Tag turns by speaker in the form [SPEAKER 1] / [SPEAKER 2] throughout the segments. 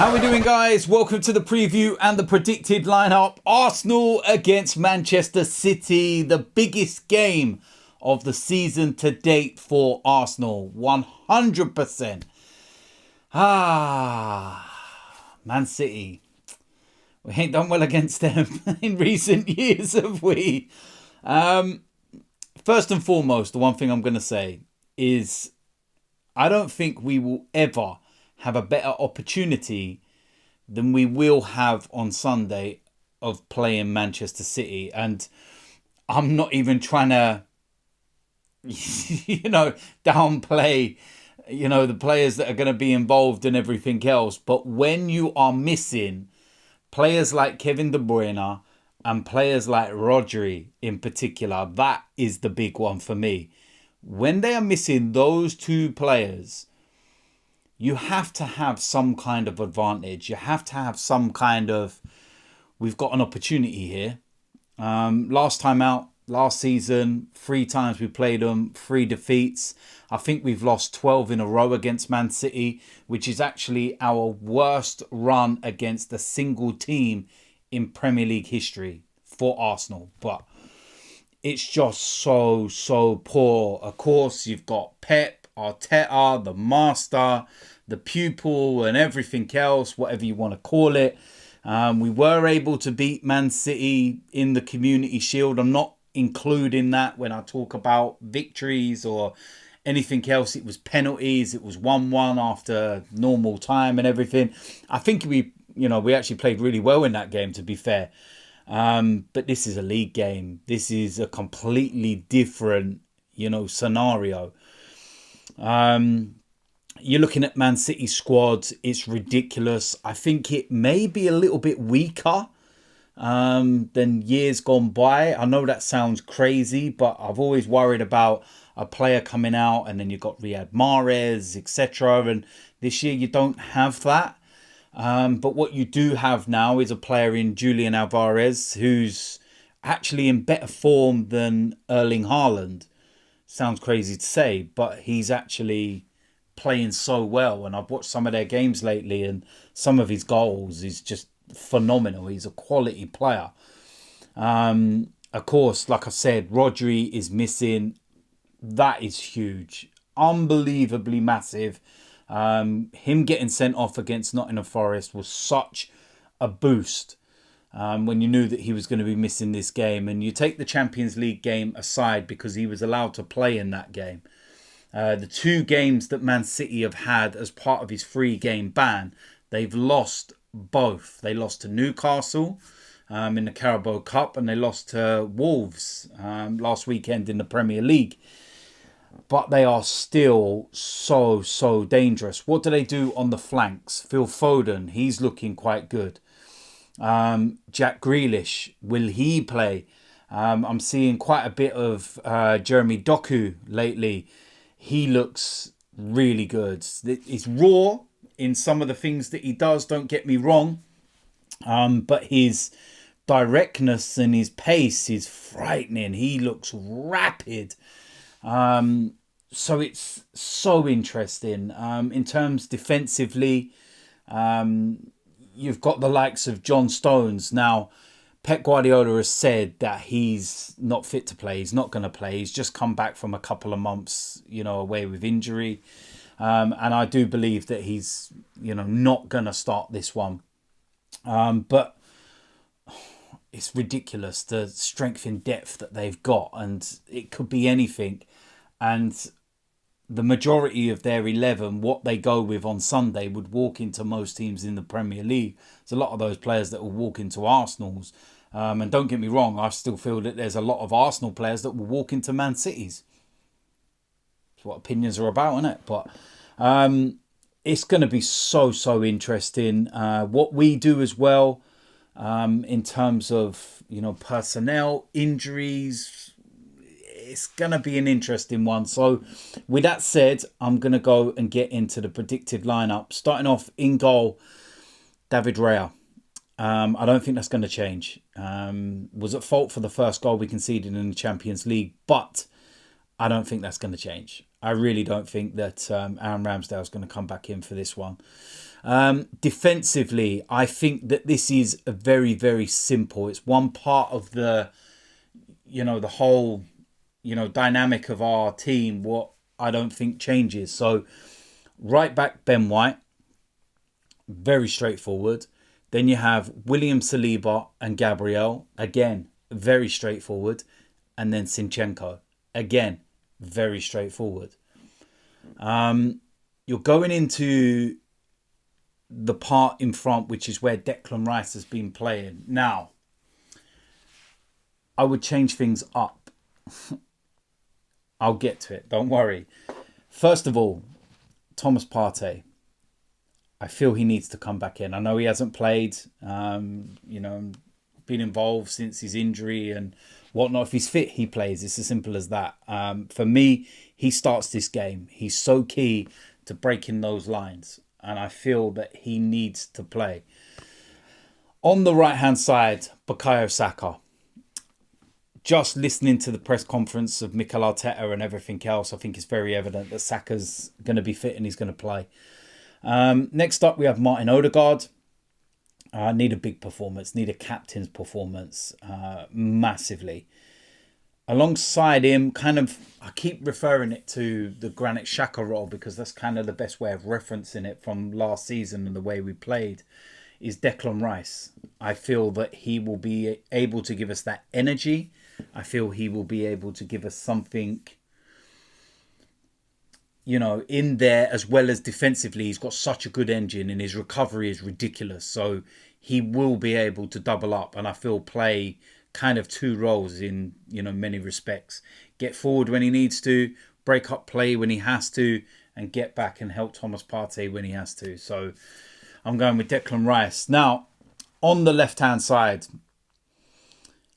[SPEAKER 1] How we doing, guys? Welcome to the preview and the predicted lineup. Arsenal against Manchester City, the biggest game of the season to date for Arsenal. 100%. Man City. We ain't done well against them in recent years, have we? First and foremost, the one thing I'm going to say is I don't think we will ever have a better opportunity than we will have on Sunday of playing Manchester City. And I'm not even trying to, downplay, the players that are going to be involved and everything else. But when you are missing players like Kevin De Bruyne and players like Rodri in particular, that is the big one for me. When they are missing those two players, you have to have some kind of advantage. You have to have some kind of, we've got an opportunity here. Last time out, last season, 3 times we played them, 3 defeats. I think we've lost 12 in a row against Man City, which is actually our worst run against a single team in Premier League history for Arsenal. But it's just so poor. Of course, you've got Pep, Arteta, the master, the pupil and everything else, whatever you want to call it. We were able to beat Man City in the Community Shield. I'm not including that when I talk about victories or anything else. It was penalties. It was 1-1 after normal time and everything. I think we actually played really well in that game, to be fair. But this is a league game. This is a completely different, scenario. You're looking at Man City's squad. It's ridiculous. I think it may be a little bit weaker than years gone by. I know that sounds crazy, but I've always worried about a player coming out and then you've got Riyad Mahrez, etc. And this year you don't have that. But what you do have now is a player in Julian Alvarez who's actually in better form than Erling Haaland. Sounds crazy to say, but he's actually playing so well. And I've watched some of their games lately and some of his goals is just phenomenal. He's a quality player. Of course, like I said, Rodri is missing. That is huge. Unbelievably massive. Him getting sent off against Nottingham Forest was such a boost when you knew that he was going to be missing this game. And you take the Champions League game aside because he was allowed to play in that game. The 2 games that Man City have had as part of his 3-game ban, they've lost both. They lost to Newcastle in the Carabao Cup and they lost to Wolves last weekend in the Premier League. But they are still so dangerous. What do they do on the flanks? Phil Foden, he's looking quite good. Jack Grealish, will he play? I'm seeing quite a bit of Jeremy Doku lately. He looks really good. He's raw in some of the things that he does, don't get me wrong. But his directness and his pace is frightening. He looks rapid. So it's so interesting. In terms defensively, you've got the likes of John Stones. Now, Pep Guardiola has said that he's not fit to play. He's not going to play. He's just come back from a couple of months, away with injury. And I do believe that he's, not going to start this one. But it's ridiculous, the strength in depth that they've got. And it could be anything. And the majority of their 11, what they go with on Sunday, would walk into most teams in the Premier League. There's a lot of those players that will walk into Arsenal's. And don't get me wrong, I still feel that there's a lot of Arsenal players that will walk into Man City's. That's what opinions are about, isn't it? But it's going to be so interesting. What we do as well in terms of, personnel, injuries, it's going to be an interesting one. So with that said, I'm going to go and get into the predicted lineup. Starting off in goal, David Raya. I don't think that's going to change. Was at fault for the first goal we conceded in the Champions League, but I don't think that's going to change. I really don't think that Aaron Ramsdale's going to come back in for this one. Defensively, I think that this is a very, very simple. It's one part of the, the whole, dynamic of our team, what I don't think changes. So right back, Ben White, very straightforward. Then you have William Saliba and Gabriel, again, very straightforward. And then Zinchenko, again, very straightforward. You're going into the part in front, which is where Declan Rice has been playing. Now, I would change things up. I'll get to it, don't worry. First of all, Thomas Partey. I feel he needs to come back in. I know he hasn't played, been involved since his injury and whatnot. If he's fit, he plays. It's as simple as that. For me, he starts this game. He's so key to breaking those lines. And I feel that he needs to play. On the right-hand side, Bukayo Saka. Just listening to the press conference of Mikel Arteta and everything else, I think it's very evident that Saka's going to be fit and he's going to play. Next up, we have Martin Odegaard. Need a big performance, need a captain's performance, massively. Alongside him, I keep referring it to the Granit Xhaka role because that's kind of the best way of referencing it from last season and the way we played, is Declan Rice. I feel that he will be able to give us that energy. I feel he will be able to give us something, in there, as well as defensively. He's got such a good engine and his recovery is ridiculous. So he will be able to double up and I feel play kind of two roles in, many respects. Get forward when he needs to, break up play when he has to, and get back and help Thomas Partey when he has to. So I'm going with Declan Rice. Now, on the left-hand side,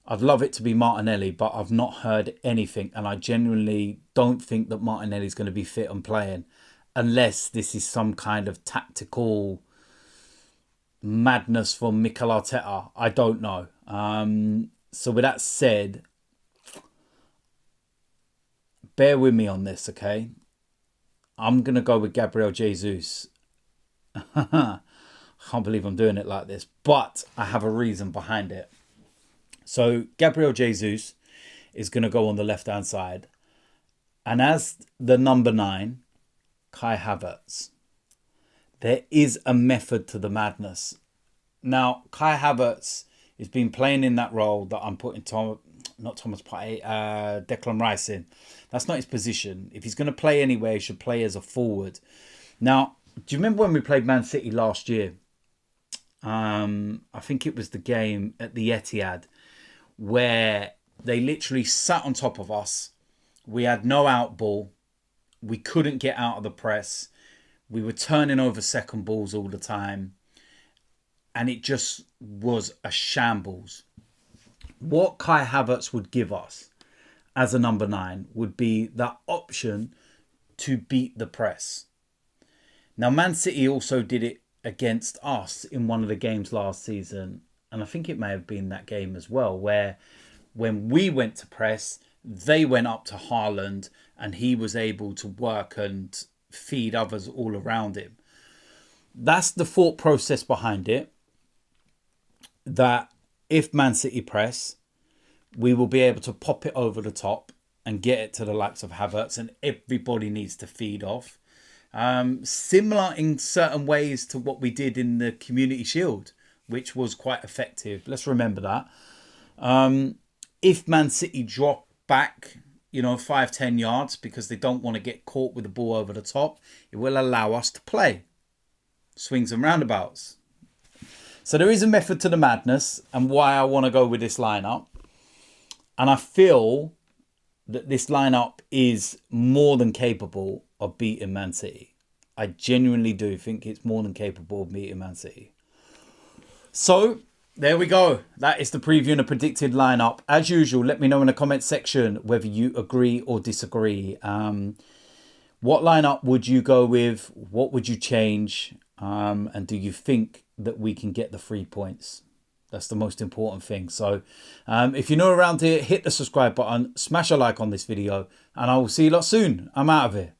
[SPEAKER 1] I'd love it to be Martinelli, but I've not heard anything. And I genuinely don't think that Martinelli's going to be fit and playing unless this is some kind of tactical madness from Mikel Arteta. I don't know. So with that said, bear with me on this, okay? I'm going to go with Gabriel Jesus. Can't believe I'm doing it like this, but I have a reason behind it. So Gabriel Jesus is going to go on the left-hand side. And as the number 9, Kai Havertz, there is a method to the madness. Now, Kai Havertz has been playing in that role that I'm putting Declan Rice in. That's not his position. If he's going to play anywhere, he should play as a forward. Now, do you remember when we played Man City last year? I think it was the game at the Etihad where they literally sat on top of us. We had no out ball. We couldn't get out of the press. We were turning over second balls all the time. And it just was a shambles. What Kai Havertz would give us as a number 9 would be that option to beat the press. Now, Man City also did it against us in one of the games last season. And I think it may have been that game as well, where when we went to press, they went up to Haaland and he was able to work and feed others all around him. That's the thought process behind it. That if Man City press, we will be able to pop it over the top and get it to the likes of Havertz, and everybody needs to feed off. Similar in certain ways to what we did in the Community Shield, which was quite effective. Let's remember that. If Man City drop back, 5-10 yards because they don't want to get caught with the ball over the top, it will allow us to play. Swings and roundabouts. So there is a method to the madness and why I want to go with this lineup. And I feel that this lineup is more than capable of beating Man City. I genuinely do think it's more than capable of beating Man City. So there we go. That is the preview and a predicted lineup. As usual, let me know in the comment section whether you agree or disagree. What lineup would you go with? What would you change? And do you think that we can get the 3 points? That's the most important thing. So if you're new around here, hit the subscribe button, smash a like on this video, and I will see you lot soon. I'm out of here.